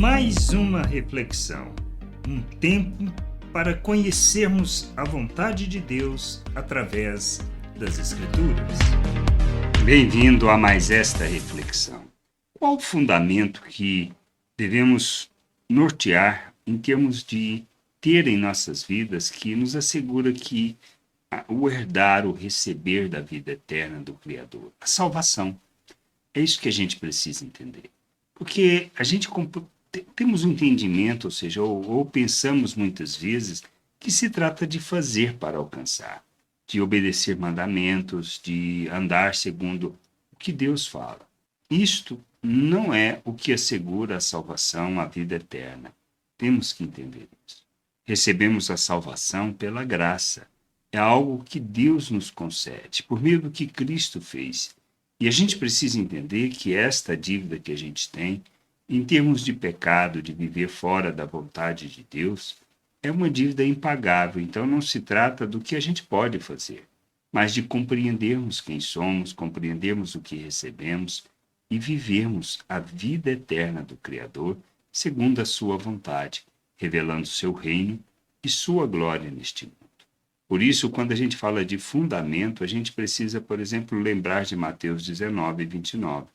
Mais uma reflexão, um tempo para conhecermos a vontade de Deus através das Escrituras. Bem-vindo a mais esta reflexão. Qual o fundamento que devemos nortear em termos de ter em nossas vidas que nos assegura que o herdar, o receber da vida eterna do Criador? A salvação. É isso que a gente precisa entender. Porque a gente temos um entendimento, ou seja, ou pensamos muitas vezes que se trata de fazer para alcançar, de obedecer mandamentos, de andar segundo o que Deus fala. Isto não é o que assegura a salvação, a vida eterna. Temos que entender isso. Recebemos a salvação pela graça. É algo que Deus nos concede, por meio do que Cristo fez. E a gente precisa entender que esta dívida que a gente tem, em termos de pecado, de viver fora da vontade de Deus, é uma dívida impagável. Então não se trata do que a gente pode fazer, mas de compreendermos quem somos, compreendermos o que recebemos e vivermos a vida eterna do Criador segundo a sua vontade, revelando seu reino e sua glória neste mundo. Por isso, quando a gente fala de fundamento, a gente precisa, por exemplo, lembrar de Mateus 19, 29.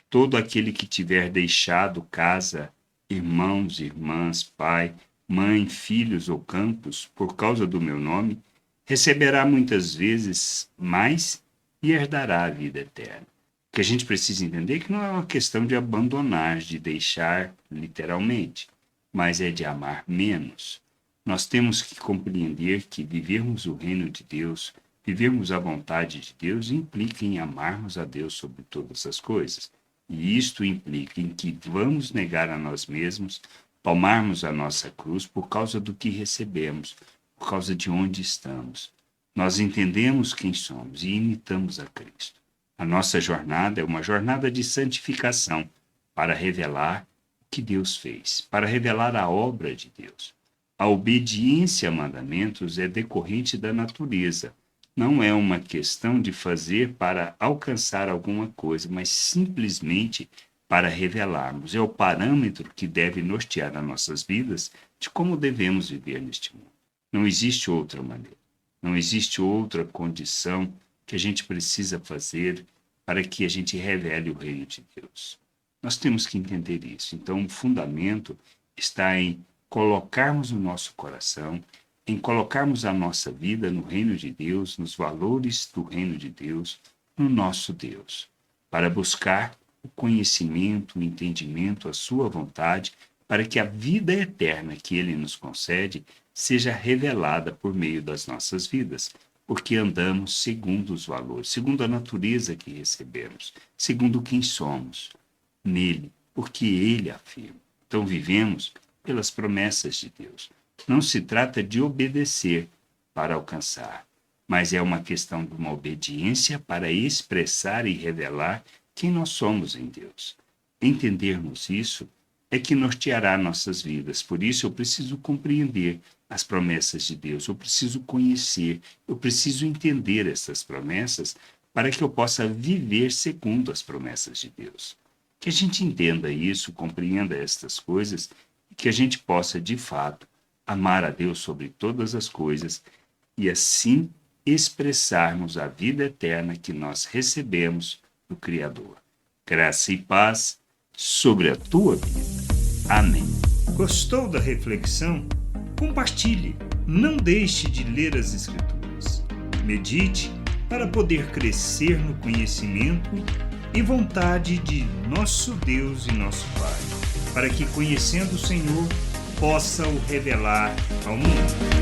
Todo aquele que tiver deixado casa, irmãos, irmãs, pai, mãe, filhos ou campos, por causa do meu nome, receberá muitas vezes mais e herdará a vida eterna. O que a gente precisa entender é que não é uma questão de abandonar, de deixar literalmente, mas é de amar menos. Nós temos que compreender que vivermos o reino de Deus, vivermos a vontade de Deus, implica em amarmos a Deus sobre todas as coisas. E isto implica em que vamos negar a nós mesmos, tomarmos a nossa cruz por causa do que recebemos, por causa de onde estamos. Nós entendemos quem somos e imitamos a Cristo. A nossa jornada é uma jornada de santificação para revelar o que Deus fez, para revelar a obra de Deus. A obediência a mandamentos é decorrente da natureza. Não é uma questão de fazer para alcançar alguma coisa, mas simplesmente para revelarmos. É o parâmetro que deve nortear as nossas vidas de como devemos viver neste mundo. Não existe outra maneira. Não existe outra condição que a gente precisa fazer para que a gente revele o reino de Deus. Nós temos que entender isso. Então, o fundamento está em colocarmos o nosso coração, em colocarmos a nossa vida no reino de Deus, nos valores do reino de Deus, no nosso Deus, para buscar o conhecimento, o entendimento, a sua vontade, para que a vida eterna que Ele nos concede seja revelada por meio das nossas vidas, porque andamos segundo os valores, segundo a natureza que recebemos, segundo quem somos, nele, porque Ele afirma. Então vivemos pelas promessas de Deus. Não se trata de obedecer para alcançar, mas é uma questão de uma obediência para expressar e revelar quem nós somos em Deus. Entendermos isso é que norteará nossas vidas. Por isso eu preciso compreender as promessas de Deus, eu preciso conhecer, eu preciso entender essas promessas para que eu possa viver segundo as promessas de Deus. Que a gente entenda isso, compreenda estas coisas e que a gente possa, de fato, amar a Deus sobre todas as coisas e assim expressarmos a vida eterna que nós recebemos do Criador. Graça e paz sobre a tua vida. Amém. Gostou da reflexão? Compartilhe. Não deixe de ler as Escrituras. Medite para poder crescer no conhecimento e vontade de nosso Deus e nosso Pai, para que, conhecendo o Senhor, possa o revelar ao mundo.